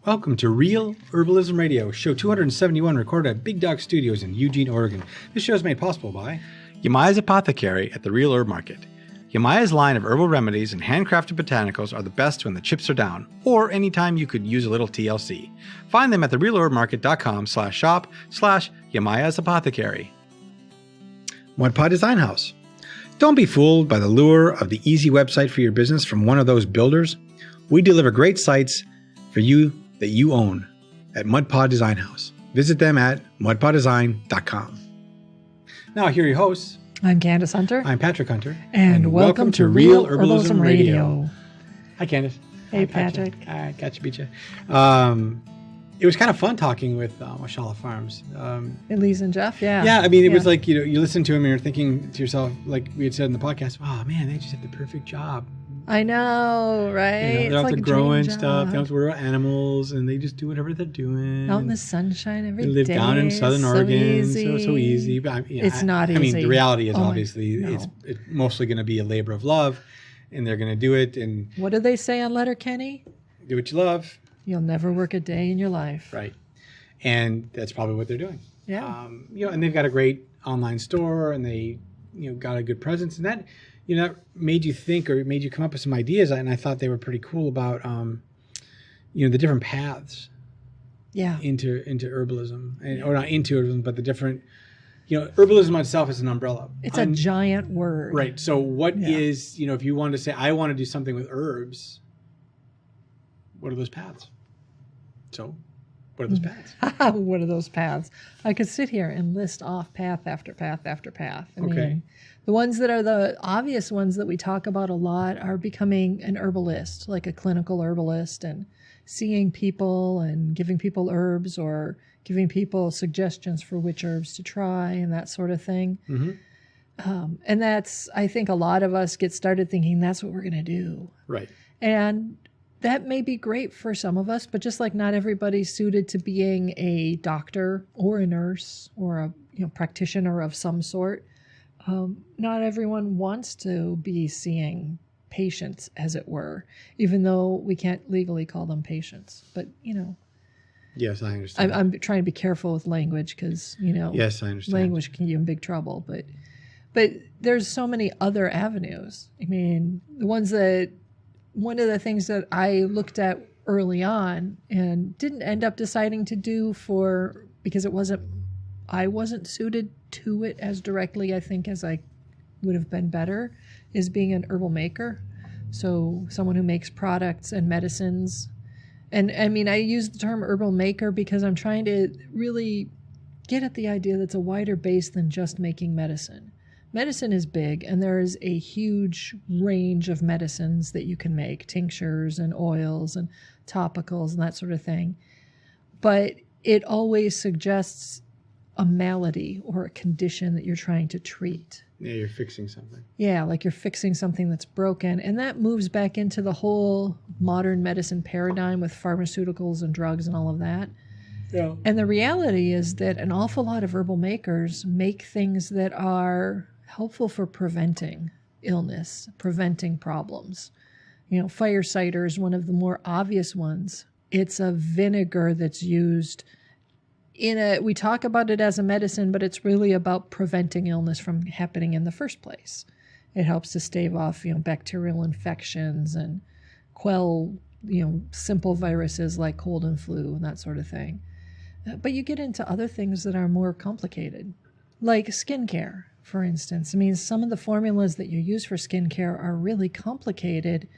Welcome to Real Herbalism Radio, show 271, recorded at Big Dog Studios in Eugene, Oregon. This show is made possible by Yamaya's Apothecary at the Real Herb Market. Yamaya's line of herbal remedies and handcrafted botanicals are the best when the chips are down, or anytime you could use a little TLC. Find them at therealherbmarket.com/shop/Yamaya's Apothecary. Mud Pot Design House. Don't be fooled by the lure of the easy website for your business from one of those builders. We deliver great sites for you that you own at Mud Pod Design House. Visit them at mudpoddesign.com. Now, here are your hosts. I'm Candace Hunter. I'm Patrick Hunter. And welcome to Real Herbalism Radio. Hi, Candace. Hey, Patrick. I got you, beat you. It was kind of fun talking with Oshala Farms. Elise and Jeff, yeah. Yeah, I mean, it was like, you listen to him and you're thinking to yourself, like we had said in the podcast, oh, man, they just did the perfect job. I know, right? They don't have like to grow and stuff. They don't have to worry about animals, and they just do whatever they're doing. Out in the sunshine every day. They live down in Southern Oregon, so easy. But it's not easy. I mean, the reality is obviously it's mostly going to be a labor of love, and they're going to do it. And what do they say on Letterkenny? Do what you love. You'll never work a day in your life. Right, and that's probably what they're doing. Yeah. And they've got a great online store, and they, got a good presence, and that. That made you think, or made you come up with some ideas, and I thought they were pretty cool about, the different paths. Yeah. Into herbalism, or not into herbalism, but the different, herbalism itself is an umbrella. It's a giant word. Right. So what is, if you wanted to say, I want to do something with herbs, what are those paths? So what are those paths? What are those paths? I could sit here and list off path after path after path. I mean, the ones that are the obvious ones that we talk about a lot are becoming an herbalist, like a clinical herbalist, and seeing people and giving people herbs or giving people suggestions for which herbs to try and that sort of thing. Mm-hmm. And that's, I think a lot of us get started thinking that's what we're going to do. Right. And that may be great for some of us, but just like not everybody's suited to being a doctor or a nurse or a practitioner of some sort. Not everyone wants to be seeing patients, as it were, even though we can't legally call them patients. But, Yes, I understand. I'm trying to be careful with language because, yes, I understand. Language can get you in big trouble. But there's so many other avenues. I mean, one of the things that I looked at early on and didn't end up deciding to do because I wasn't suited to it as directly, I think, as I would have been better, is being an herbal maker. So someone who makes products and medicines. And I mean, I use the term herbal maker because I'm trying to really get at the idea that's a wider base than just making medicine. Medicine is big, and there is a huge range of medicines that you can make, tinctures and oils and topicals and that sort of thing. But it always suggests a malady or a condition that you're trying to treat. Yeah, you're fixing something. Yeah, like you're fixing something that's broken. And that moves back into the whole modern medicine paradigm with pharmaceuticals and drugs and all of that. Yeah. And the reality is that an awful lot of herbal makers make things that are helpful for preventing illness, preventing problems. Fire cider is one of the more obvious ones. It's a vinegar that's used we talk about it as a medicine, but it's really about preventing illness from happening in the first place. It helps to stave off, bacterial infections and quell, simple viruses like cold and flu and that sort of thing. But you get into other things that are more complicated, like skincare, for instance. I mean, some of the formulas that you use for skincare are really complicated,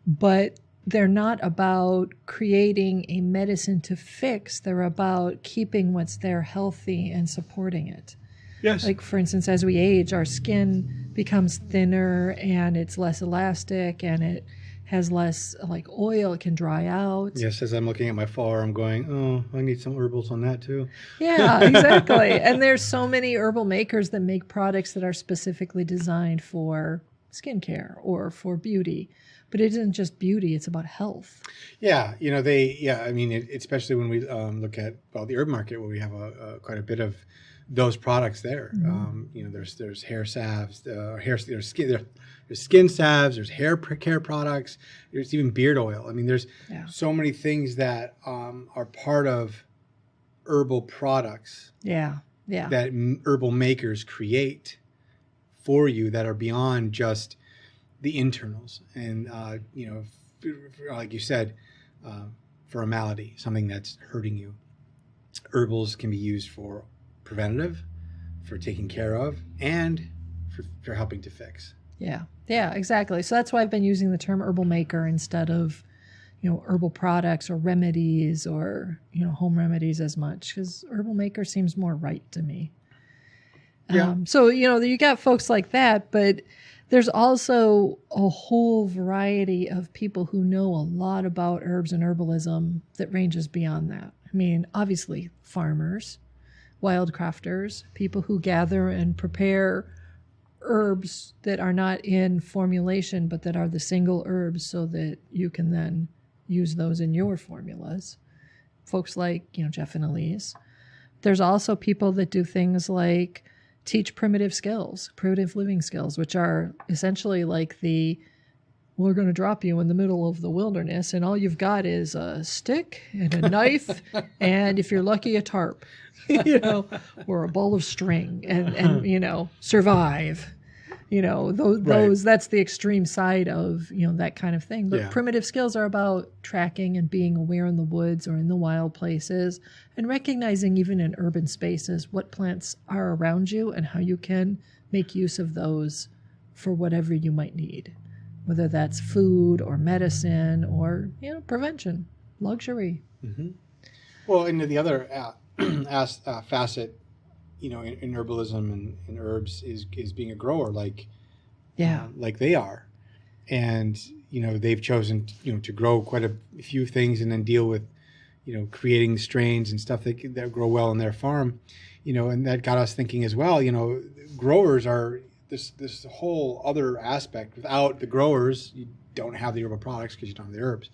but they're not about creating a medicine to fix. They're about keeping what's there healthy and supporting it. Yes. Like, for instance, as we age, our skin becomes thinner and it's less elastic and it has less oil. It can dry out. Yes, as I'm looking at my far, I'm going, oh, I need some herbals on that too. Yeah, exactly. And there's so many herbal makers that make products that are specifically designed for skincare or for beauty. But it isn't just beauty, it's about health. Yeah, I mean, especially when we look at, the herb market, where we have quite a bit of those products there. There's hair salves, there's skin salves, there's hair care products, there's even beard oil. I mean, there's so many things that are part of herbal products. That herbal makers create for you that are beyond just the internals. And like you said, for a malady, something that's hurting you, herbals can be used for preventative, for taking care of, and for helping to fix. Yeah, exactly. So that's why I've been using the term herbal maker instead of, herbal products or remedies or, home remedies as much, because herbal maker seems more right to me. So, you got folks like that, but there's also a whole variety of people who know a lot about herbs and herbalism that ranges beyond that. I mean, obviously farmers, wildcrafters, people who gather and prepare herbs that are not in formulation, but that are the single herbs so that you can then use those in your formulas. Folks like, Jeff and Elise. There's also people that do things like teach primitive living skills, which are essentially like we're going to drop you in the middle of the wilderness and all you've got is a stick and a knife and if you're lucky, a tarp, or a ball of string and survive. Those that's the extreme side of, that kind of thing. But primitive skills are about tracking and being aware in the woods or in the wild places and recognizing even in urban spaces what plants are around you and how you can make use of those for whatever you might need, whether that's food or medicine or, prevention, luxury. Mm-hmm. Well, and the other facet, in herbalism and herbs is being a grower like they are. And, they've chosen, to grow quite a few things and then deal with, creating strains and stuff that grow well on their farm, and that got us thinking as well, growers are this whole other aspect. Without the growers, you don't have the herbal products because you don't have the herbs,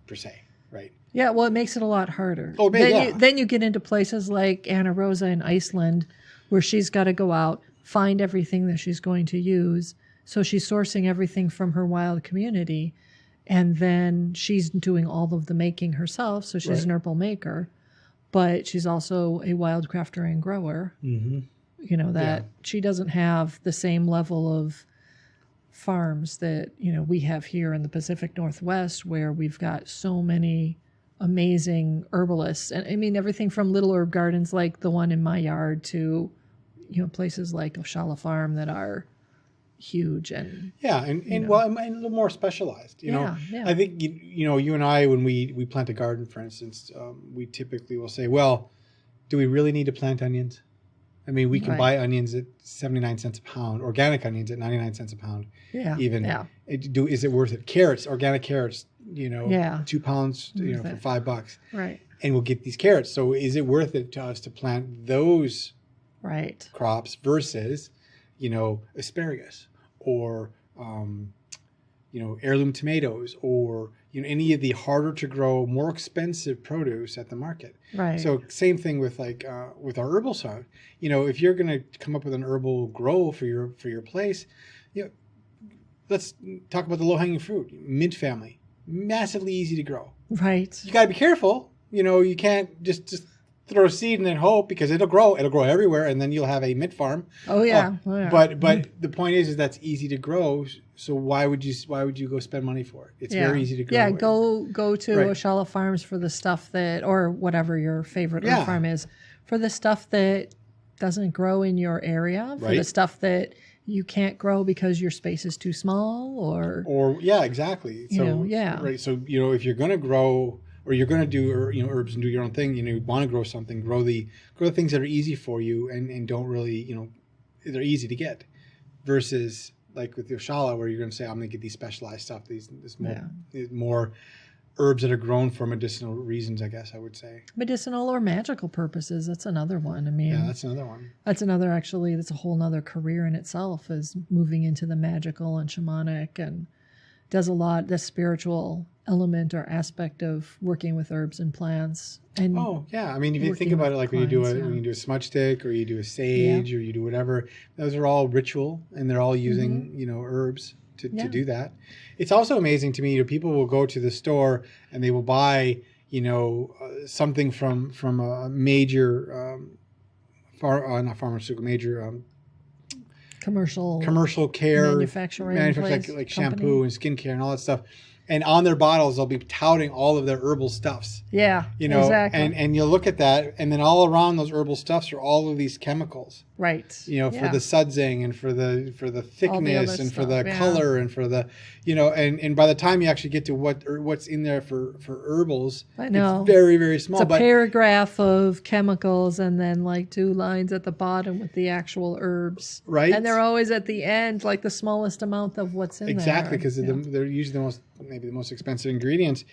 per se, right? Yeah, well, it makes it a lot harder. Oh, Then you get into places like Anna Rosa in Iceland, where she's got to go out, find everything that she's going to use. So she's sourcing everything from her wild community, and then she's doing all of the making herself. So she's an herbal maker, but she's also a wild crafter and grower. Mm-hmm. She doesn't have the same level of farms that, we have here in the Pacific Northwest, where we've got so many amazing herbalists. And I mean, everything from little herb gardens like the one in my yard to, places like Oshala Farm that are huge and and a little more specialized. I think you and I, when we plant a garden, for instance, we typically will say, well, do we really need to plant onions? I mean, we can buy onions at 79 cents a pound, organic onions at 99 cents a pound. Is it worth it? Carrots, organic carrots, 2 pounds, for $5. Right. And we'll get these carrots. So is it worth it to us to plant those crops versus, asparagus or, heirloom tomatoes or, any of the harder to grow, more expensive produce at the market. Right. So same thing with with our herbal side. If you're going to come up with an herbal grow for your place, let's talk about the low-hanging fruit. Mint family, massively easy to grow. Right. You got to be careful. You can't just throw a seed and then hope, because it'll grow everywhere, and then you'll have a mint farm. Oh yeah. But the point is that's easy to grow. So why would you go spend money for it? It's very easy to grow. Yeah, go to Oshala Farms for the stuff that, or whatever your favorite herb farm is, for the stuff that doesn't grow in your area, for the stuff that you can't grow because your space is too small, or exactly. So right. So if you're going to grow, or you're going to do herbs and do your own thing, you want to grow something, grow the things that are easy for you and don't really, they're easy to get, versus like with the Oshala, where you're going to say, I'm going to get these specialized stuff, this more herbs that are grown for medicinal reasons, I guess I would say. Medicinal or magical purposes. That's another one. I mean, that's another one. That's a whole nother career in itself, is moving into the magical and shamanic, and does a lot, the spiritual element or aspect of working with herbs and plants. And Oh yeah, I mean, if you think working about it, with like clients, when you do a smudge stick, or you do a sage, or you do whatever, those are all ritual, and they're all using herbs to do that. It's also amazing to me. People will go to the store and they will buy something from a major not pharmaceutical, major commercial care manufacturing like shampoo and skincare and all that stuff. And on their bottles, they'll be touting all of their herbal stuffs. Yeah, exactly. And you'll look at that, and then all around those herbal stuffs are all of these chemicals. Right. For the sudsing and for the thickness and for the color and for the, and by the time you actually get to what's in there for herbals, I know. It's very, very small. It's a paragraph of chemicals and then like 2 lines at the bottom with the actual herbs. Right. And they're always at the end, like the smallest amount of what's in there. Exactly, because they're usually maybe the most expensive ingredients.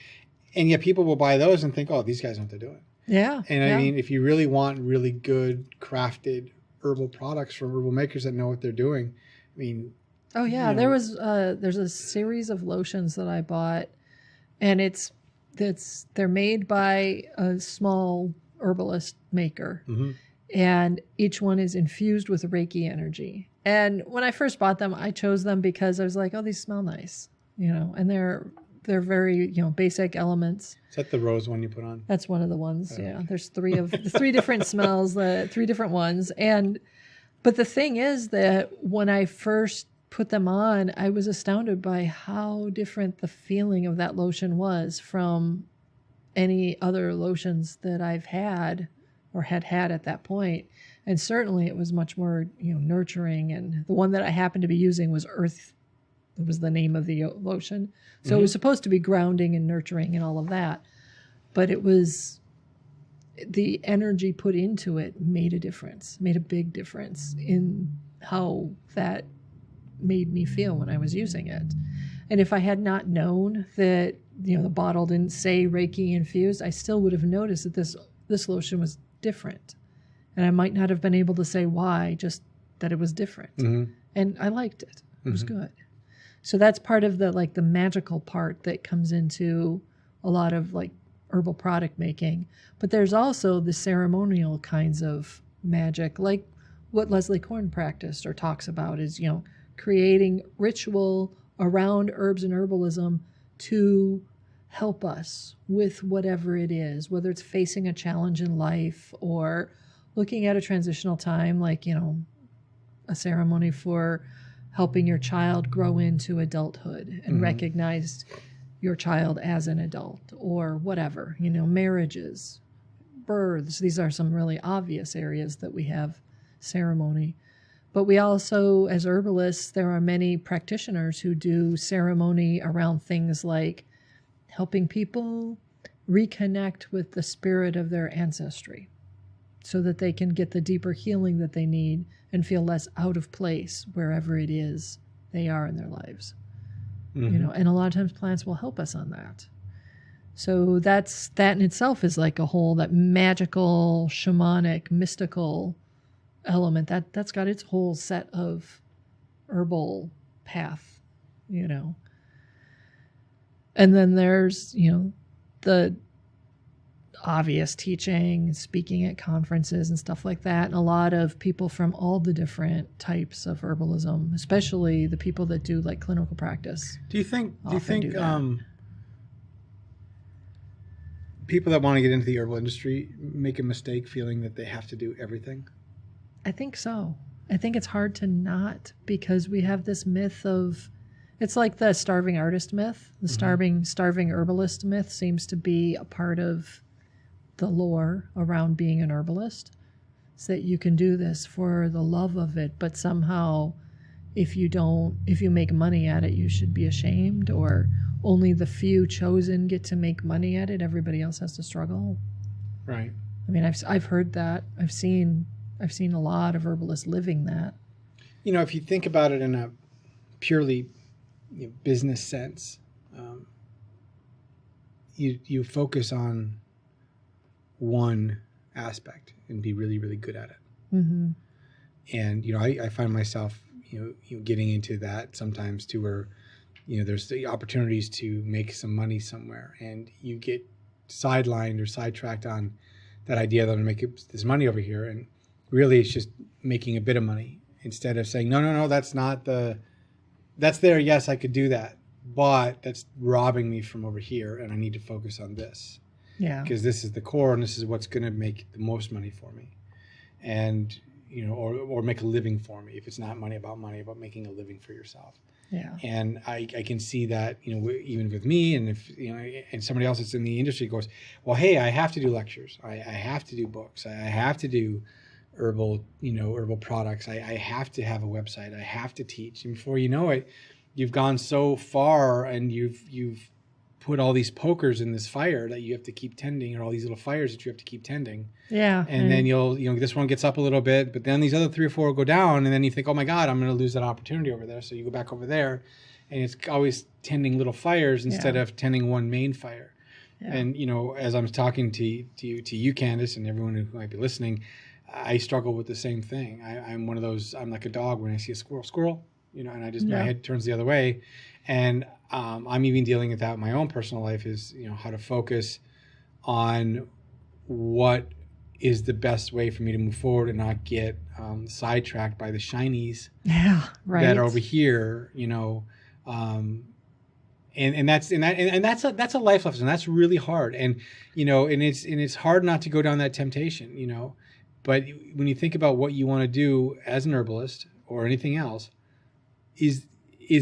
And yet people will buy those and think, oh, these guys know what they're doing. Yeah. And I mean, if you really want really good crafted herbal products from herbal makers that know what they're doing, I mean. Oh yeah, there's a series of lotions that I bought, and they're made by a small herbalist maker, and each one is infused with Reiki energy. And when I first bought them, I chose them because I was like, oh, these smell nice, and they're very basic elements. Is that the rose one you put on? That's one of the ones. Oh, yeah, okay. There's 3 different smells, 3 different ones, but the thing is that when I first put them on, I was astounded by how different the feeling of that lotion was from any other lotions that I've had or had at that point. And certainly it was much more, nurturing. And the one that I happened to be using was Earth. It was the name of the lotion. So it was supposed to be grounding and nurturing and all of that. But it was the energy put into it made a big difference in how that made me feel when I was using it. And if I had not known that, the bottle didn't say Reiki infused, I still would have noticed that this lotion was different. And I might not have been able to say why, just that it was different. And I liked it. It was good. So that's part of the magical part that comes into a lot of herbal product making. But there's also the ceremonial kinds of magic, like what Leslie Korn practiced or talks about is, creating ritual around herbs and herbalism to help us with whatever it is, whether it's facing a challenge in life or looking at a transitional time, like, a ceremony for helping your child grow into adulthood and recognize your child as an adult or whatever, marriages, births. These are some really obvious areas that we have ceremony. But we also, as herbalists, there are many practitioners who do ceremony around things like helping people reconnect with the spirit of their ancestry so that they can get the deeper healing that they need and feel less out of place wherever it is they are in their lives. And a lot of times plants will help us on that. So that in itself is like a whole, that magical, shamanic, mystical element that's got its whole set of herbal path, and then there's the obvious teaching, speaking at conferences and stuff like that, and a lot of people from all the different types of herbalism, especially the people that do clinical practice. Do you think people that want to get into the herbal industry make a mistake feeling that they have to do everything? I think so. I think it's hard to not, because we have this myth of, it's like the starving artist myth. The starving herbalist myth seems to be a part of the lore around being an herbalist. It's that you can do this for the love of it, but somehow if you make money at it, you should be ashamed, or only the few chosen get to make money at it. Everybody else has to struggle. Right. I mean, I've heard that. I've seen a lot of herbalists living that. If you think about it in a purely business sense, you focus on one aspect and be really, really good at it. And I find myself getting into that sometimes, to where there's the opportunities to make some money somewhere, and you get sidelined or sidetracked on that idea that I'm going to make this money over here. And really it's just making a bit of money instead of saying, no, that's there. Yes, I could do that, but that's robbing me from over here. And I need to focus on this. Yeah. Because this is the core, and this is what's going to make the most money for me. And, or make a living for me. If it's not about making a living for yourself. Yeah. And I can see that, even with me, and if, and somebody else that's in the industry goes, well, hey, I have to do lectures. I have to do books. I have to do herbal products. I have to have a website. I have to teach. And before you know it, you've gone so far, and you've put all these pokers in this fire that you have to keep tending, or all these little fires that you have to keep tending. Yeah. And then this one gets up a little bit, but then these other 3 or 4 will go down, and then you think, oh my God, I'm going to lose that opportunity over there. So you go back over there, and it's always tending little fires instead of tending one main fire. Yeah. And, as I'm talking to you, Candace, and everyone who might be listening, I struggle with the same thing. I'm one of those, I'm like a dog when I see a squirrel, and I just, my head turns the other way. And I'm even dealing with that in my own personal life, is, how to focus on what is the best way for me to move forward and not get sidetracked by the shinies that are over here, and that's a life lesson. That's really hard. And, and it's hard not to go down that temptation, but when you think about what you want to do as an herbalist or anything else, is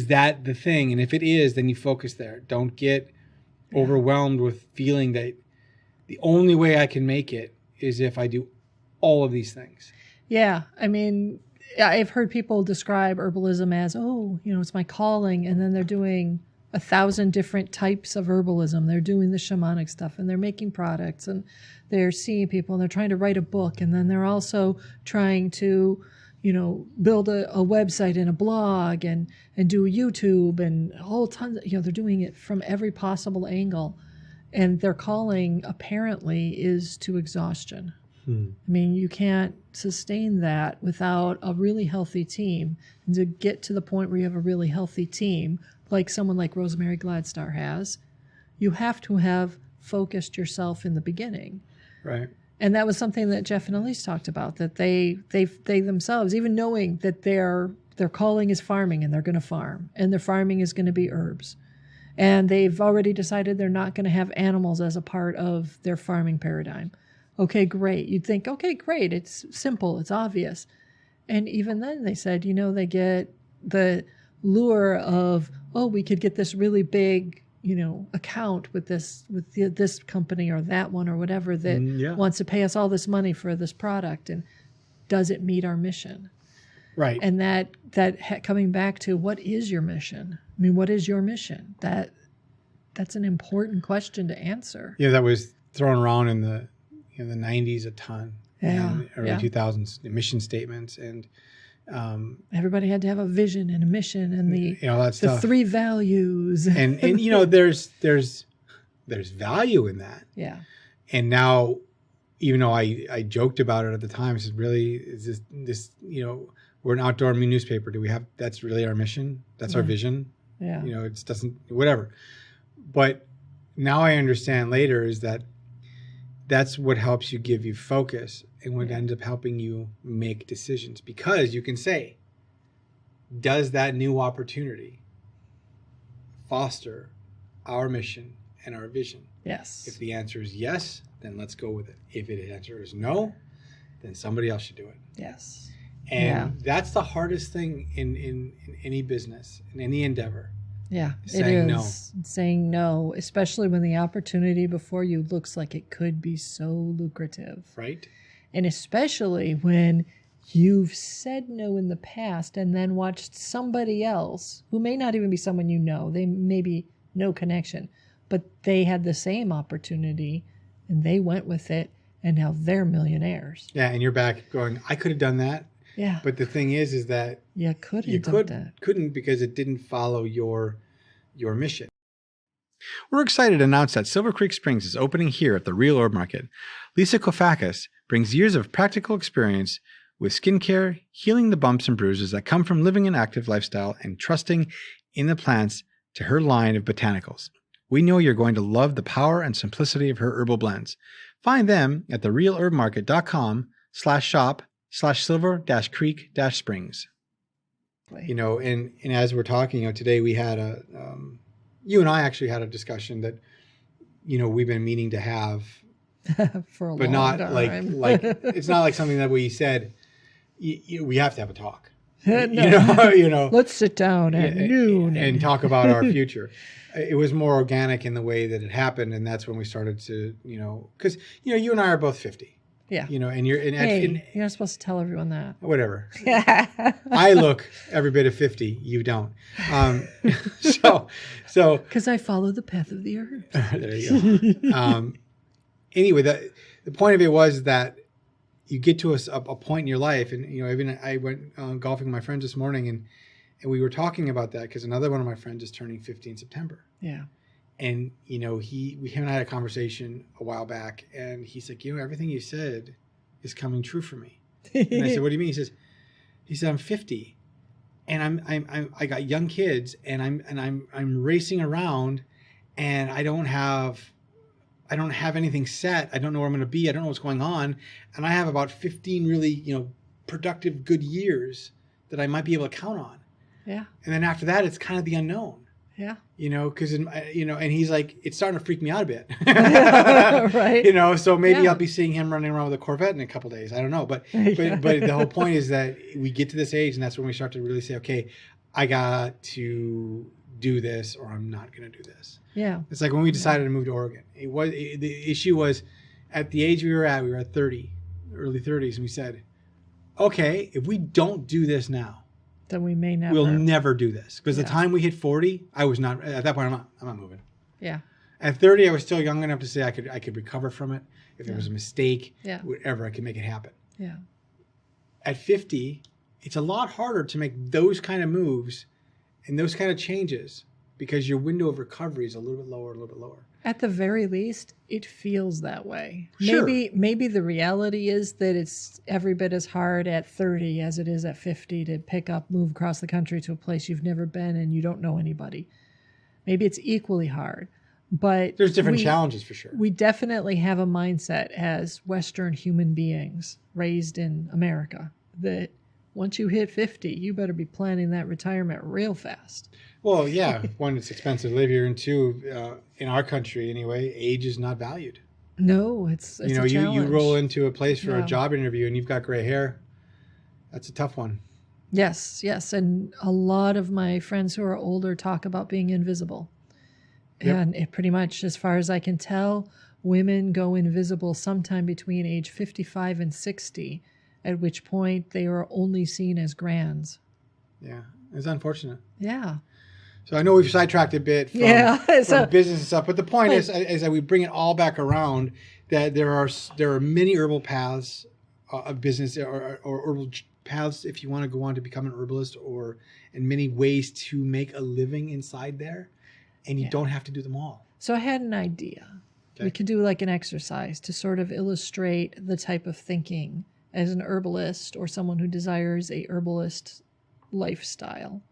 that the thing? And if it is, then you focus there. Don't get overwhelmed with feeling that the only way I can make it is if I do all of these things. Yeah. I mean, I've heard people describe herbalism as, it's my calling. And then they're doing 1,000 different types of herbalism. They're doing the shamanic stuff, and they're making products, and they're seeing people, and they're trying to write a book. And then they're also trying to, build a website and a blog and do YouTube and a whole tons of, they're doing it from every possible angle. And their calling apparently is to exhaustion. I mean, you can't sustain that without a really healthy team. And to get to the point where you have a really healthy team, like someone like Rosemary Gladstar has, you have to have focused yourself in the beginning. Right. And that was something that Jeff and Elise talked about, that they themselves, even knowing that their calling is farming, and they're going to farm, and their farming is going to be herbs. And they've already decided they're not going to have animals as a part of their farming paradigm. Okay, great. You'd think, okay, great. It's simple. It's obvious. And even then they said, they get the lure of, we could get this really big, account with this company or that one or whatever that wants to pay us all this money for this product. And does it meet our mission? Right. And that coming back to, what is your mission? I mean, what is your mission? That's an important question to answer. Yeah, that was thrown around in the 90s a ton. And early 2000s, the mission statements, and everybody had to have a vision and a mission and the stuff. 3 values. And there's value in that. Yeah. And now, even though I joked about it at the time, I said, really, is this we're an outdoor newspaper. That's really our mission? That's our vision? Yeah. It doesn't, whatever. But now I understand later is that's what helps you give you focus, and what ends up helping you make decisions, because you can say, does that new opportunity foster our mission and our vision? Yes. If the answer is yes, then let's go with it. If the answer is no, then somebody else should do it. Yes. And that's the hardest thing in any business, in any endeavor. Yeah, saying it is. No. Saying no, especially when the opportunity before you looks like it could be so lucrative. Right. And especially when you've said no in the past and then watched somebody else, who may not even be someone they may be no connection, but they had the same opportunity and they went with it, and now they're millionaires. Yeah, and you're back going, I could have done that. Yeah. But the thing is that you couldn't, because it didn't follow your mission. We're excited to announce that Silver Creek Springs is opening here at the Real Herb Market. Lisa Kofakis brings years of practical experience with skincare, healing the bumps and bruises that come from living an active lifestyle and trusting in the plants to her line of botanicals. We know you're going to love the power and simplicity of her herbal blends. Find them at therealherbmarket.com/shop/silver-creek-springs. And as we're talking, today we had you and I actually had a discussion that, we've been meaning to have for a but long not time. like it's not like something that we said we have to have a talk. No. Let's sit down at noon and talk about our future. It was more organic in the way that it happened, and that's when we started to, because you and I are both 50. Yeah. And you're you're not supposed to tell everyone that. Whatever. I look every bit of 50. You don't. So because I follow the path of the earth. There you go. Anyway, the point of it was that you get to a point in your life, and even I went golfing with my friends this morning, and we were talking about that because another one of my friends is turning 50 in September. Yeah. And him and I had a conversation a while back, and he's like, everything you said is coming true for me. And I said, what do you mean? He said, I'm 50, and I got young kids, and I'm racing around, and I don't have anything set. I don't know where I'm going to be. I don't know what's going on. And I have about 15 really, productive, good years that I might be able to count on. Yeah. And then after that, it's kind of the unknown. Yeah. Because, and he's like, it's starting to freak me out a bit. Right. So maybe I'll be seeing him running around with a Corvette in a couple of days. I don't know. But the whole point is that we get to this age, and that's when we start to really say, okay, I got to do this, or I'm not going to do this. Yeah. It's like when we decided to move to Oregon. The issue was at the age we were at 30, early 30s, and we said, okay, if we don't do this now, then we'll never do this. Because the time we hit 40, I was not, at that point, I'm not moving. Yeah. At 30, I was still young enough to say I could recover from it. If there was a mistake, whatever, I could make it happen. Yeah. At 50, it's a lot harder to make those kind of moves and those kind of changes because your window of recovery is a little bit lower. At the very least, it feels that way. Sure. Maybe the reality is that it's every bit as hard at 30 as it is at 50 to move across the country to a place you've never been and you don't know anybody. Maybe it's equally hard, but there's different challenges for sure. We definitely have a mindset as Western human beings raised in America that once you hit 50, you better be planning that retirement real fast. Well, yeah. One, it's expensive to live here, and two, in our country anyway, age is not valued. No, it's a challenge. You roll into a place for a job interview and you've got gray hair. That's a tough one. Yes. And a lot of my friends who are older talk about being invisible. Yep. And it pretty much, as far as I can tell, women go invisible sometime between age 55 and 60, at which point they are only seen as grands. Yeah, it's unfortunate. Yeah. So I know we've sidetracked a bit from business and stuff, but the point is that we bring it all back around that there are many herbal paths of business or herbal paths if you want to go on to become an herbalist, and many ways to make a living inside there, and you don't have to do them all. So I had an idea. Okay. We could do like an exercise to sort of illustrate the type of thinking as an herbalist or someone who desires a herbalist lifestyle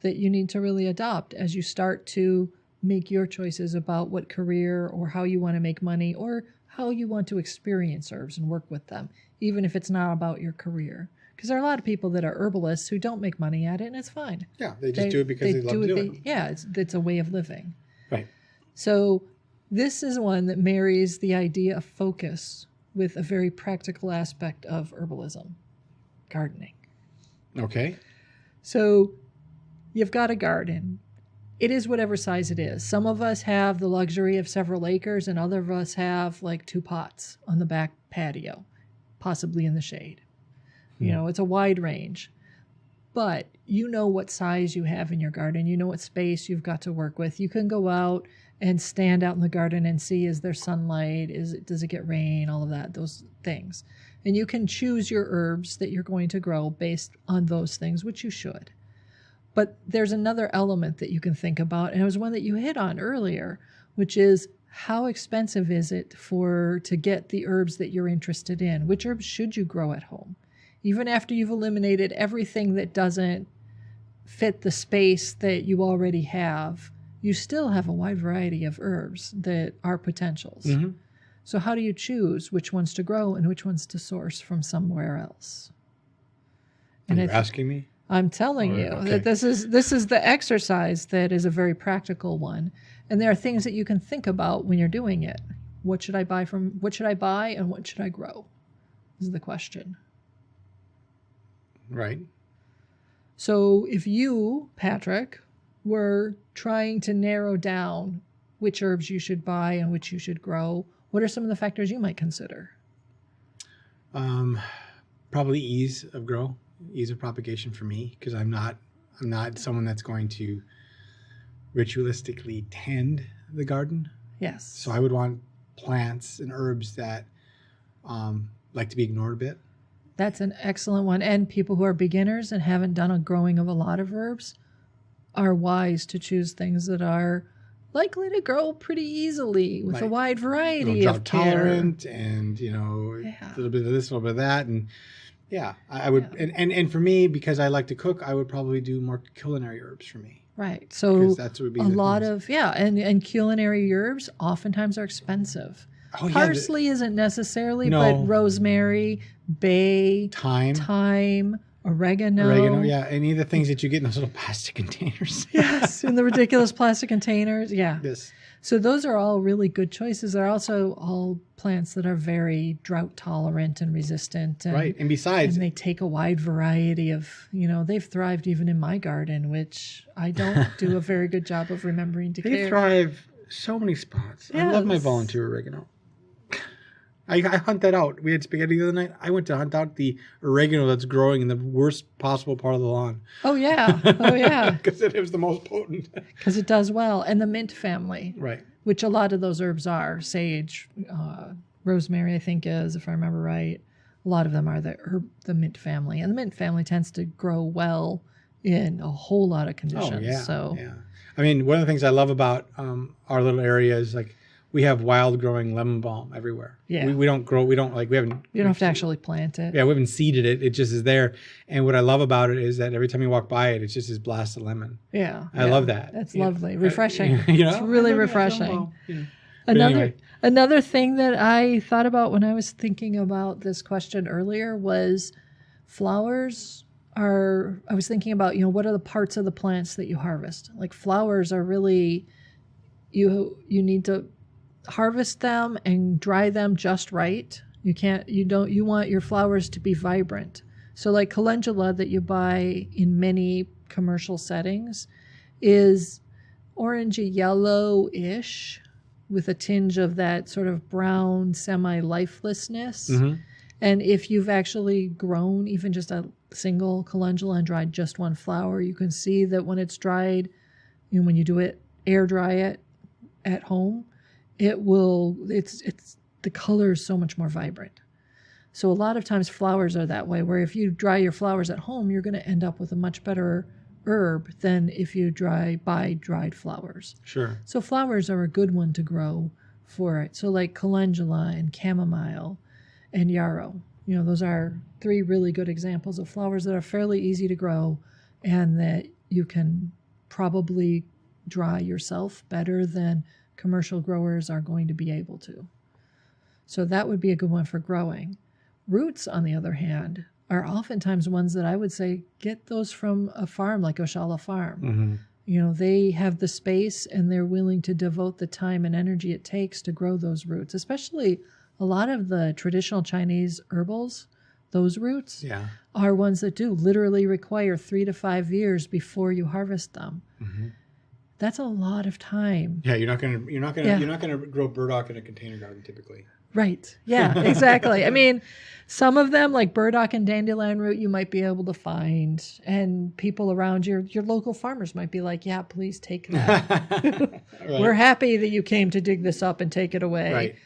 that you need to really adopt as you start to make your choices about what career or how you want to make money or how you want to experience herbs and work with them, even if it's not about your career. Because there are a lot of people that are herbalists who don't make money at it, and it's fine. Yeah, they just do it because they love to do it. Yeah, it's a way of living. Right. So this is one that marries the idea of focus with a very practical aspect of herbalism, gardening. Okay. So you've got a garden. It is whatever size it is. Some of us have the luxury of several acres, and other of us have like 2 pots on the back patio, possibly in the shade. It's a wide range. But you know what size you have in your garden. You know what space you've got to work with. You can go out and stand out in the garden and see, is there sunlight? Does it get rain? All of that, those things. And you can choose your herbs that you're going to grow based on those things, which you should. But there's another element that you can think about, and it was one that you hit on earlier, which is how expensive is it to get the herbs that you're interested in? Which herbs should you grow at home? Even after you've eliminated everything that doesn't fit the space that you already have, you still have a wide variety of herbs that are potentials. Mm-hmm. So how do you choose which ones to grow and which ones to source from somewhere else? And You're asking me? I'm telling you that this is the exercise that is a very practical one. And there are things that you can think about when you're doing it. What should I buy and what should I grow? Is the question. Right. So if you, Patrick, were trying to narrow down which herbs you should buy and which you should grow, what are some of the factors you might consider? Probably ease of propagation for me, because I'm not someone that's going to ritualistically tend the garden. Yes. So I would want plants and herbs that like to be ignored a bit. That's an excellent one. And people who are beginners and haven't done a growing of a lot of herbs are wise to choose things that are likely to grow pretty easily with a wide variety of care. Tolerant and, a little bit of this, a little bit of that. And I would, and for me, because I like to cook, I would probably do more culinary herbs for me. Right. So that's what would be a lot of, and culinary herbs oftentimes are expensive. Parsley isn't necessarily, but rosemary, bay, thyme, oregano. Any of the things that you get in those little plastic containers. Yes, in the ridiculous plastic containers. Yeah. Yes. So those are all really good choices. They're also all plants that are very drought tolerant and resistant. And, right. And besides, and they take a wide variety of, they've thrived even in my garden, which I don't do a very good job of remembering to care. They thrive so many spots. Yes. I love my volunteer oregano. I hunt that out. We had spaghetti the other night. I went to hunt out the oregano that's growing in the worst possible part of the lawn. Oh, yeah. Oh, yeah. Because it was the most potent. Because it does well. And the mint family. Right. Which a lot of those herbs are. Sage, rosemary, I think is, if I remember right. A lot of them are the mint family. And the mint family tends to grow well in a whole lot of conditions. Oh, yeah. I mean, one of the things I love about our little area is like, we have wild growing lemon balm everywhere. Yeah. We don't have to actually plant it. Yeah, we haven't seeded it. It just is there. And what I love about it is that every time you walk by it, it's just this blast of lemon. Yeah. I love that. That's lovely. Refreshing. It's really refreshing. Anyway. Another thing that I thought about when I was thinking about this question earlier was flowers I was thinking about, what are the parts of the plants that you harvest? Like flowers are really, you need to harvest them and dry them just right. You want your flowers to be vibrant. So like calendula that you buy in many commercial settings is orangey yellow-ish with a tinge of that sort of brown semi-lifelessness. Mm-hmm. And if you've actually grown even just a single calendula and dried just one flower, you can see that when it's dried, when you do it, air dry it at home, the color is so much more vibrant. So a lot of times flowers are that way, where if you dry your flowers at home, you're going to end up with a much better herb than if you buy dried flowers. Sure. So flowers are a good one to grow for it. So like calendula and chamomile and yarrow, those are 3 really good examples of flowers that are fairly easy to grow and that you can probably dry yourself better than commercial growers are going to be able to. So that would be a good one for growing. Roots, on the other hand, are oftentimes ones that I would say get those from a farm like Oshala Farm. Mm-hmm. They have the space and they're willing to devote the time and energy it takes to grow those roots, especially a lot of the traditional Chinese herbals. Those roots are ones that do literally require 3 to 5 years before you harvest them. Mm-hmm. That's a lot of time. Yeah, you're not gonna grow burdock in a container garden typically. Right. Yeah, exactly. I mean, some of them like burdock and dandelion root you might be able to find, and people around your local farmers might be like, "Yeah, please take that. Right. We're happy that you came to dig this up and take it away." Right.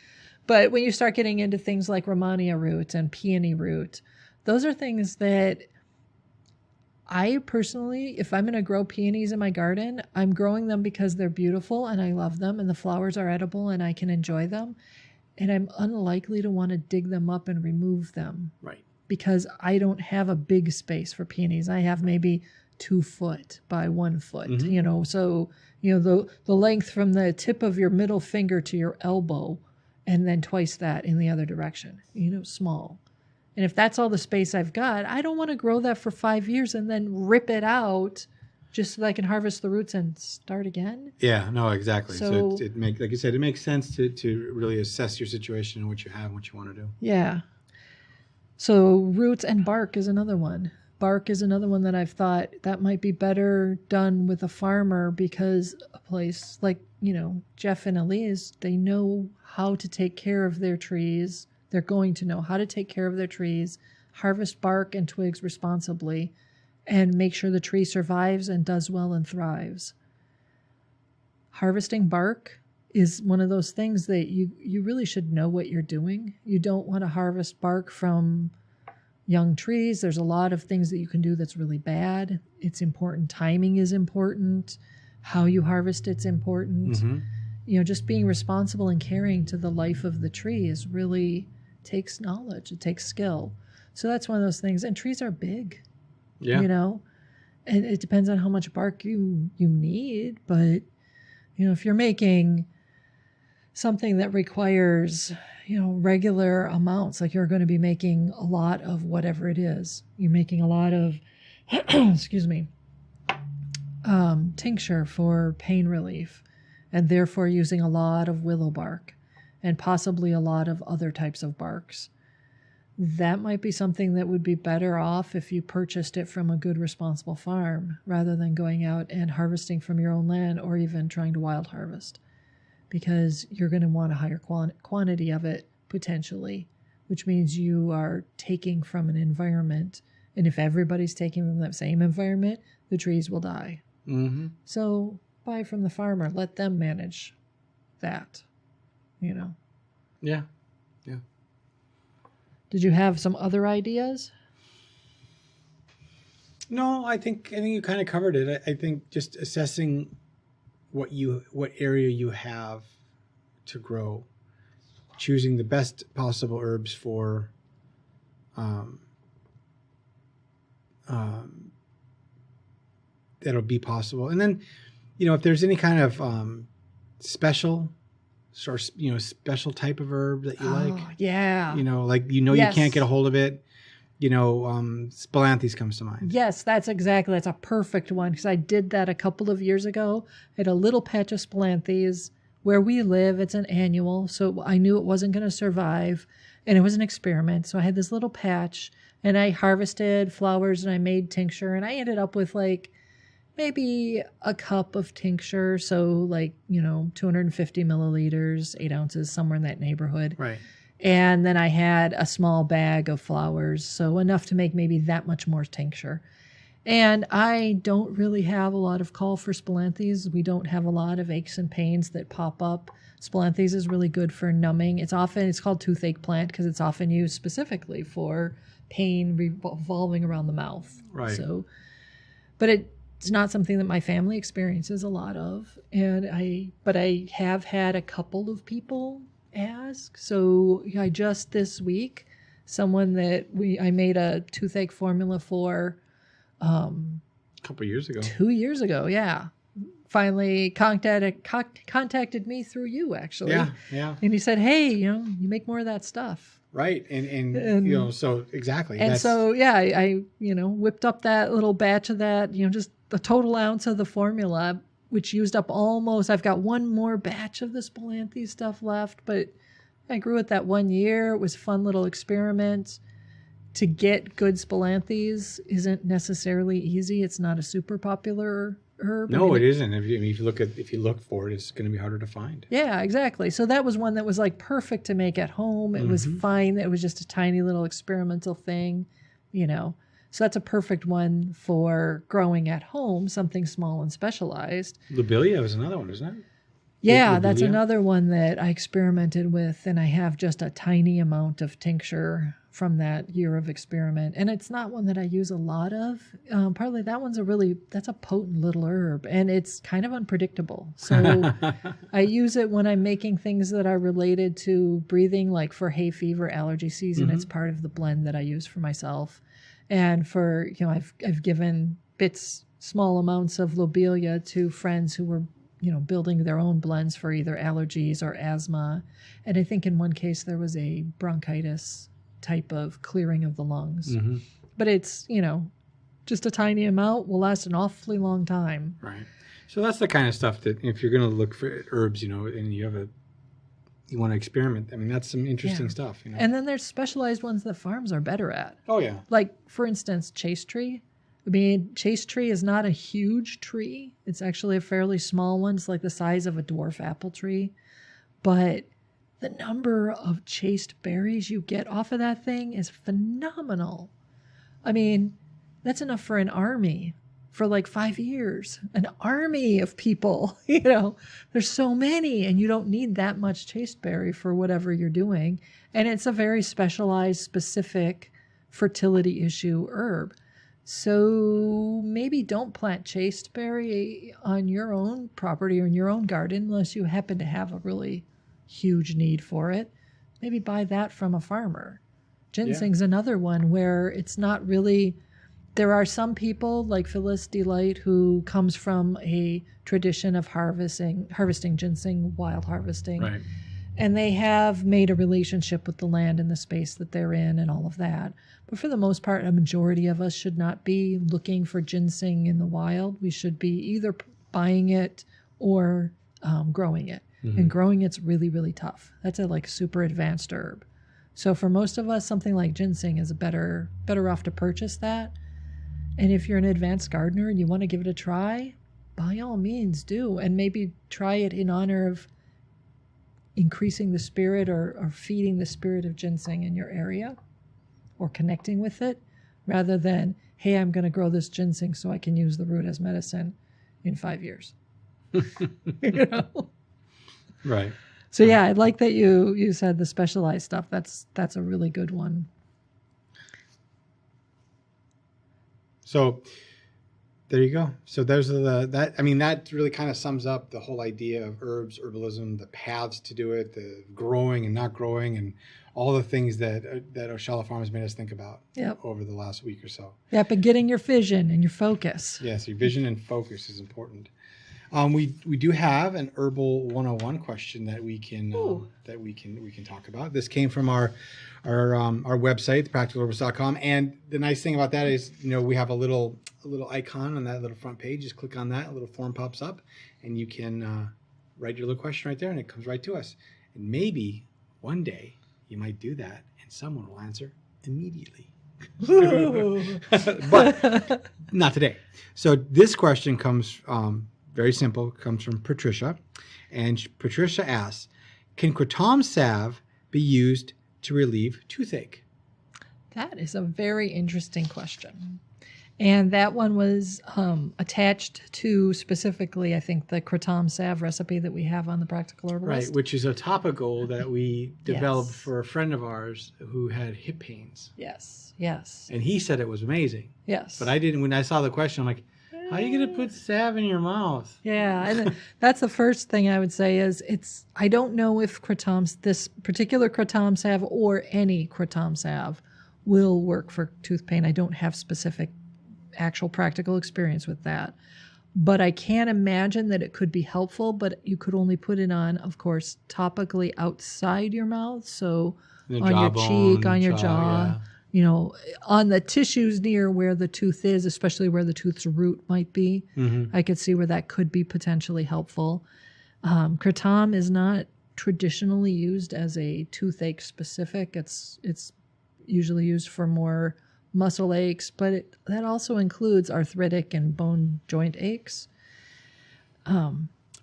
But when you start getting into things like Romania root and peony root, those are things that I personally, if I'm going to grow peonies in my garden, I'm growing them because they're beautiful and I love them and the flowers are edible and I can enjoy them. And I'm unlikely to want to dig them up and remove them. Right. Because I don't have a big space for peonies. I have maybe 2 foot by 1 foot, so, the length from the tip of your middle finger to your elbow, and then twice that in the other direction, small. And if that's all the space I've got, I don't want to grow that for 5 years and then rip it out just so that I can harvest the roots and start again. Yeah, no, exactly. So it makes, like you said, it makes sense to really assess your situation and what you have and what you want to do. Yeah. So roots and bark is another one. Bark is another one that I've thought that might be better done with a farmer, because a place like, Jeff and Elise, they know how to take care of their trees. They're going to know how to take care of their trees, harvest bark and twigs responsibly, and make sure the tree survives and does well and thrives. Harvesting bark is one of those things that you really should know what you're doing. You don't want to harvest bark from young trees. There's a lot of things that you can do that's really bad. It's important. Timing is important. How you harvest it's important. Just being responsible and caring to the life of the tree is really takes knowledge. It takes skill. So that's one of those things. And trees are big. Yeah. And it depends on how much bark you need. But, if you're making something that requires, regular amounts, like you're going to be making a lot of whatever it is. You're making a lot of, excuse me, tincture for pain relief, and therefore using a lot of willow bark and possibly a lot of other types of barks. That might be something that would be better off if you purchased it from a good, responsible farm rather than going out and harvesting from your own land or even trying to wild harvest, because you're going to want a higher quantity of it potentially, which means you are taking from an environment. And if everybody's taking from that same environment, the trees will die. So buy from the farmer. Let them manage that, Yeah. Did you have some other ideas? No, I think you kind of covered it. I think just assessing what area you have to grow, choosing the best possible herbs for that'll be possible. And then, if there's any kind of special type of herb that you like. Yeah. Yes. You can't get a hold of it. Spilanthes comes to mind. Yes, that's a perfect one, because I did that a couple of years ago. I had a little patch of spilanthes where we live. It's an annual, so I knew it wasn't going to survive, and it was an experiment. So I had this little patch, and I harvested flowers, and I made tincture, and I ended up with maybe a cup of tincture, so 250 milliliters, 8 ounces, somewhere in that neighborhood. Right. And then I had a small bag of flowers, so enough to make maybe that much more tincture. And I don't really have a lot of call for spilanthes. We don't have a lot of aches and pains that pop up. Spilanthes is really good for numbing. It's called toothache plant because it's often used specifically for pain revolving around the mouth. Right. So, but it's not something that my family experiences a lot of. But I have had a couple of people ask. So I just this week, someone that I made a toothache formula for a couple years ago. 2 years ago, yeah. Finally contacted me through you, actually. Yeah. And he said, hey, you make more of that stuff. Right. And so exactly. And so, yeah, I whipped up that little batch of that, just a total ounce of the formula, which used up almost, I've got one more batch of the spilanthes stuff left, but I grew it that 1 year. It was a fun little experiment. To get good spilanthes isn't necessarily easy. It's not a super popular herb. No, it isn't. If you look for it, it's going to be harder to find. Yeah, exactly. So that was one that was perfect to make at home. It was fine. It was just a tiny little experimental thing, So that's a perfect one for growing at home, something small and specialized. Lobelia was another one, isn't it? Yeah, that's another one that I experimented with, and I have just a tiny amount of tincture from that year of experiment. And it's not one that I use a lot of. Partly that's a potent little herb, and it's kind of unpredictable. So I use it when I'm making things that are related to breathing, like for hay fever, allergy season. It's part of the blend that I use for myself. And for, I've given bits small amounts of lobelia to friends who were, building their own blends for either allergies or asthma. And I think in one case there was a bronchitis type of clearing of the lungs. Mm-hmm. But it's, just a tiny amount will last an awfully long time. Right. So that's the kind of stuff that if you're going to look for herbs, and you want to experiment, I mean, that's some interesting stuff. And then there's specialized ones that farms are better at. Oh, yeah. Like, for instance, chaste tree. I mean, chaste tree is not a huge tree. It's actually a fairly small one. It's like the size of a dwarf apple tree. But the number of chaste berries you get off of that thing is phenomenal. I mean, that's enough for an army for like 5 years. An army of people, there's so many, and you don't need that much chasteberry for whatever you're doing. And it's a very specialized, specific fertility issue herb. So maybe don't plant chasteberry on your own property or in your own garden unless you happen to have a really huge need for it. Maybe buy that from a farmer. Ginseng's another one where it's not really... There are some people like Phyllis Delight who comes from a tradition of harvesting ginseng, wild harvesting. Right. And they have made a relationship with the land and the space that they're in and all of that. But for the most part, a majority of us should not be looking for ginseng in the wild. We should be either buying it or growing it. Mm-hmm. And growing it's really, really tough. That's a super advanced herb. So for most of us, something like ginseng is better off to purchase that. And if you're an advanced gardener and you want to give it a try, by all means do. And maybe try it in honor of increasing the spirit or feeding the spirit of ginseng in your area or connecting with it, rather than, hey, I'm going to grow this ginseng so I can use the root as medicine in 5 years. Right. So yeah, I like that you said the specialized stuff. That's a really good one. So there you go. So those are that really kind of sums up the whole idea of herbs, herbalism, the paths to do it, the growing and not growing, and all the things that Oshala Farm has made us think about over the last week or so. Yep, and getting your vision and your focus. Yes, your vision and focus is important. We do have an Herbal 101 question that we can talk about. This came from our website, thepracticalherbalist.com, and the nice thing about that is we have a little icon on that little front page. Just click on that, a little form pops up, and you can write your little question right there, and it comes right to us. And maybe one day you might do that, and someone will answer immediately. But not today. So this question comes. Very simple, comes from Patricia. And Patricia asks, can kratom salve be used to relieve toothache? That is a very interesting question. And that one was attached to specifically, I think, the kratom salve recipe that we have on the Practical Herbalist. Right, which is a topical that we developed for a friend of ours who had hip pains. Yes. And he said it was amazing. Yes. But I didn't. When I saw the question, I'm like, how are you going to put salve in your mouth? Yeah, and that's the first thing I would say is I don't know if this particular kratom salve or any kratom salve will work for tooth pain. I don't have specific actual practical experience with that. But I can imagine that it could be helpful, but you could only put it on, of course, topically outside your mouth. So on your cheek, on your jaw. Yeah. On the tissues near where the tooth is, especially where the tooth's root might be. Mm-hmm. I could see where that could be potentially helpful. Kratom is not traditionally used as a toothache specific. It's usually used for more muscle aches, but that also includes arthritic and bone joint aches.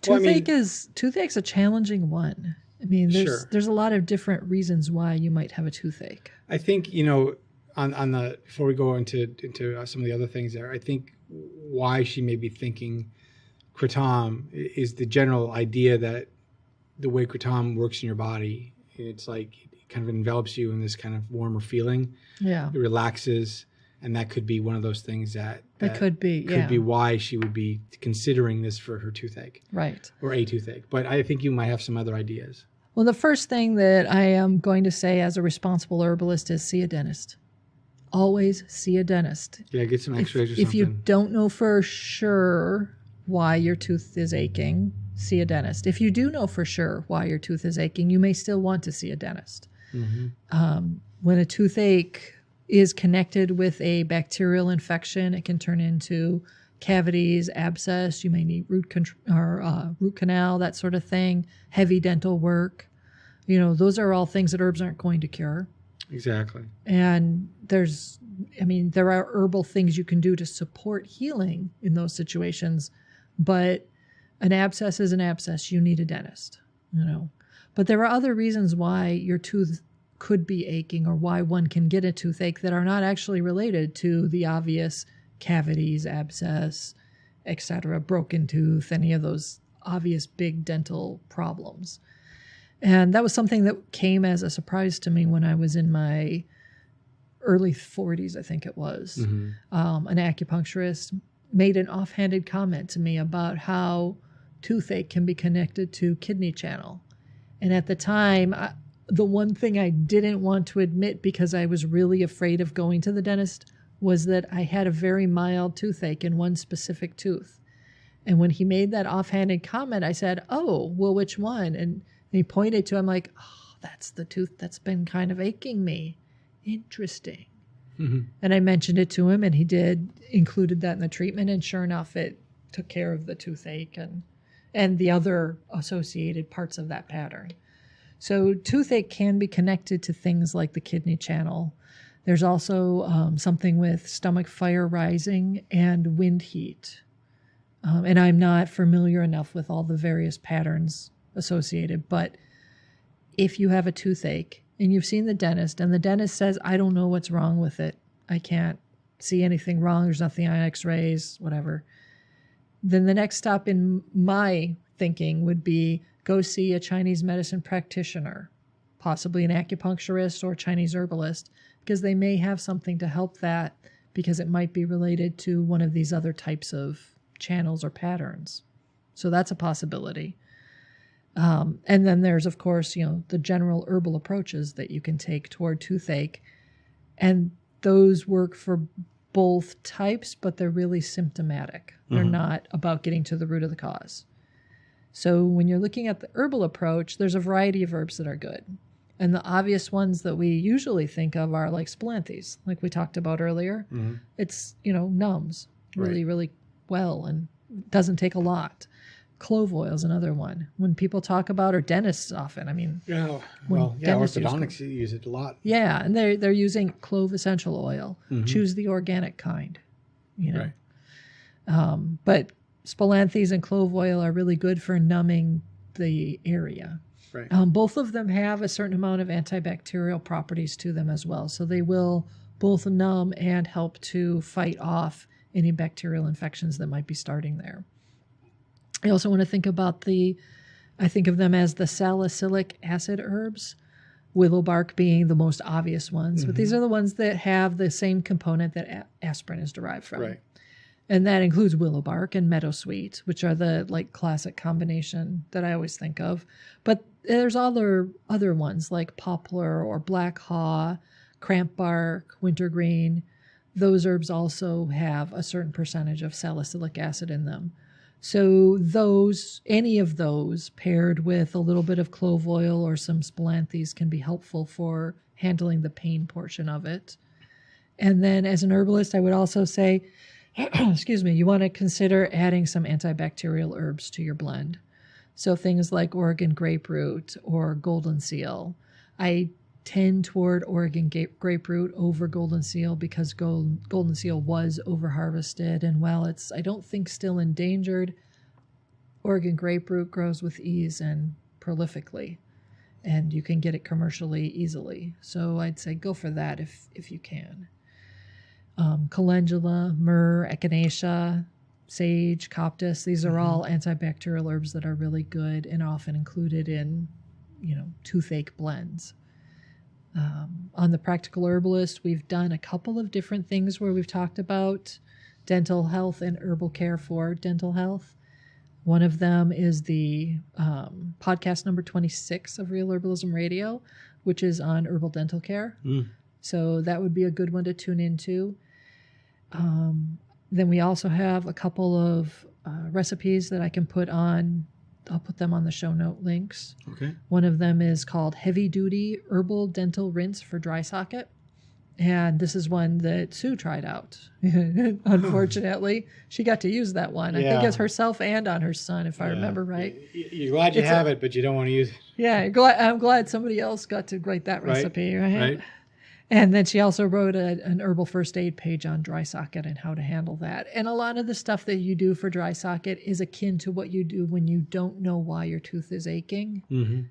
Toothache's a challenging one. I mean, there's a lot of different reasons why you might have a toothache. I think, on the before we go into some of the other things there, I think why she may be thinking kratom is the general idea that the way kratom works in your body, it's like it kind of envelops you in this kind of warmer feeling. Yeah. It relaxes, and that could be one of those things that could be why she would be considering this for her toothache. Right. Or a toothache. But I think you might have some other ideas. Well, the first thing that I am going to say as a responsible herbalist is see a dentist. always see a dentist. Yeah, get some x-rays or something. If you don't know for sure why your tooth is aching, see a dentist. If you do know for sure why your tooth is aching, you may still want to see a dentist. When a toothache is connected with a bacterial infection, it can turn into cavities, abscess. You may need root canal, that sort of thing, heavy dental work. Those are all things that herbs aren't going to cure. Exactly. And there are herbal things you can do to support healing in those situations, but an abscess is an abscess. You need a dentist, But there are other reasons why your tooth could be aching or why one can get a toothache that are not actually related to the obvious cavities, abscess, etc., broken tooth, any of those obvious big dental problems. And that was something that came as a surprise to me when I was in my early 40s, I think it was. An acupuncturist made an offhanded comment to me about how toothache can be connected to kidney channel. And at the time, the one thing I didn't want to admit because I was really afraid of going to the dentist was that I had a very mild toothache in one specific tooth. And when he made that offhanded comment, I said, "Oh, well, which one?" And he pointed to, I'm like, "Oh, that's the tooth that's been kind of aching me. Interesting." And I mentioned it to him, and he included that in the treatment. And sure enough, it took care of the toothache and the other associated parts of that pattern. So toothache can be connected to things like the kidney channel. There's also something with stomach fire rising and wind heat. And I'm not familiar enough with all the various patterns associated, but if you have a toothache and you've seen the dentist and the dentist says, "I don't know what's wrong with it. I can't see anything wrong. There's nothing on x-rays, whatever." Then the next stop in my thinking would be go see a Chinese medicine practitioner, possibly an acupuncturist or Chinese herbalist, because they may have something to help that because it might be related to one of these other types of channels or patterns. So that's a possibility. And then there's, of course, the general herbal approaches that you can take toward toothache. And those work for both types, but they're really symptomatic. They're not about getting to the root of the cause. So when you're looking at the herbal approach, there's a variety of herbs that are good. And the obvious ones that we usually think of are like spilanthes, like we talked about earlier. It's, numbs really, really well and doesn't take a lot. Clove oil is another one. When people talk about, or dentists often, orthodontics use it a lot. Yeah, and they're using clove essential oil. Choose the organic kind, Right. But spilanthes and clove oil are really good for numbing the area. Right. Both of them have a certain amount of antibacterial properties to them as well. So they will both numb and help to fight off any bacterial infections that might be starting there. I also want to think about I think of them as the salicylic acid herbs, willow bark being the most obvious ones. But these are the ones that have the same component that aspirin is derived from. Right. And that includes willow bark and meadowsweet, which are the classic combination that I always think of. But there's other ones like poplar or black haw, cramp bark, wintergreen. Those herbs also have a certain percentage of salicylic acid in them. So any of those paired with a little bit of clove oil or some spilanthes can be helpful for handling the pain portion of it. And then as an herbalist, I would also say, you want to consider adding some antibacterial herbs to your blend. So things like Oregon grapefruit or golden seal. I tend toward Oregon grapefruit over golden seal because golden seal was over-harvested. And while it's, I don't think, still endangered, Oregon grapefruit grows with ease and prolifically. And you can get it commercially easily. So I'd say go for that if you can. Calendula, myrrh, echinacea, sage, coptis, these are all antibacterial herbs that are really good and often included in, toothache blends. On the Practical Herbalist, we've done a couple of different things where we've talked about dental health and herbal care for dental health. One of them is the podcast number 26 of Real Herbalism Radio, which is on herbal dental care. So that would be a good one to tune into. Then we also have a couple of recipes that I can put on. I'll put them on the show note links. Okay. One of them is called Heavy Duty Herbal Dental Rinse for Dry Socket. And this is one that Sue tried out. Unfortunately, she got to use that one. I think it's herself and on her son, if I remember right. You're glad you have it, but you don't want to use it. Yeah, I'm glad somebody else got to write that recipe, right? And then she also wrote an herbal first aid page on dry socket and how to handle that. And a lot of the stuff that you do for dry socket is akin to what you do when you don't know why your tooth is aching,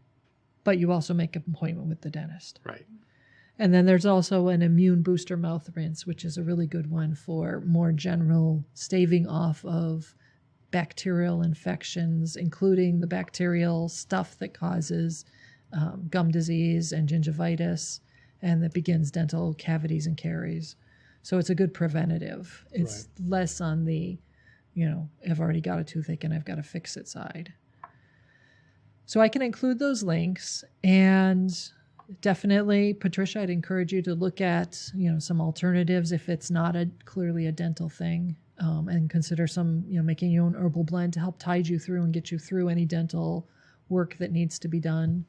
but you also make an appointment with the dentist. Right. And then there's also an immune booster mouth rinse, which is a really good one for more general staving off of bacterial infections, including the bacterial stuff that causes gum disease and gingivitis, and that begins dental cavities and caries. So it's a good preventative. It's less on the, I've already got a toothache and I've got to fix it side. So I can include those links, and definitely, Patricia, I'd encourage you to look at, some alternatives if it's not clearly a dental thing, and consider some, making your own herbal blend to help tide you through and get you through any dental work that needs to be done.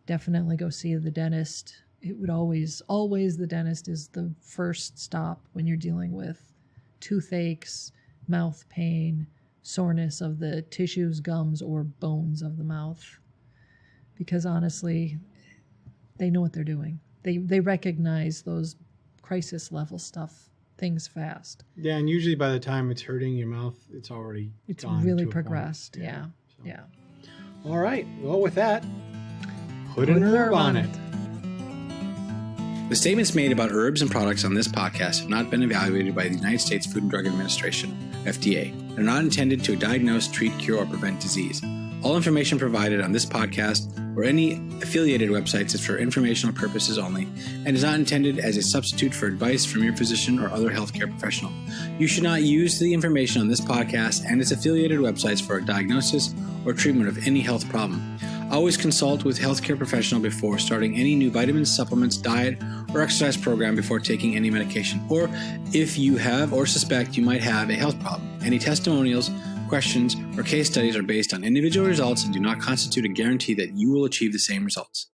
Definitely go see the dentist. It would always the dentist is the first stop when you're dealing with toothaches, mouth pain, soreness of the tissues, gums, or bones of the mouth. Because honestly, they know what they're doing. They recognize those crisis level things fast. Yeah, and usually by the time it's hurting your mouth, it's already gone really to a progressed. point. Yeah. All right. Well, with that, put an herb on it. The statements made about herbs and products on this podcast have not been evaluated by the United States Food and Drug Administration, FDA. They're not intended to diagnose, treat, cure, or prevent disease. All information provided on this podcast or any affiliated websites is for informational purposes only and is not intended as a substitute for advice from your physician or other healthcare professional. You should not use the information on this podcast and its affiliated websites for a diagnosis or treatment of any health problem. Always consult with a healthcare professional before starting any new vitamins, supplements, diet, or exercise program before taking any medication, or if you have or suspect you might have a health problem. Any testimonials, questions, or case studies are based on individual results and do not constitute a guarantee that you will achieve the same results.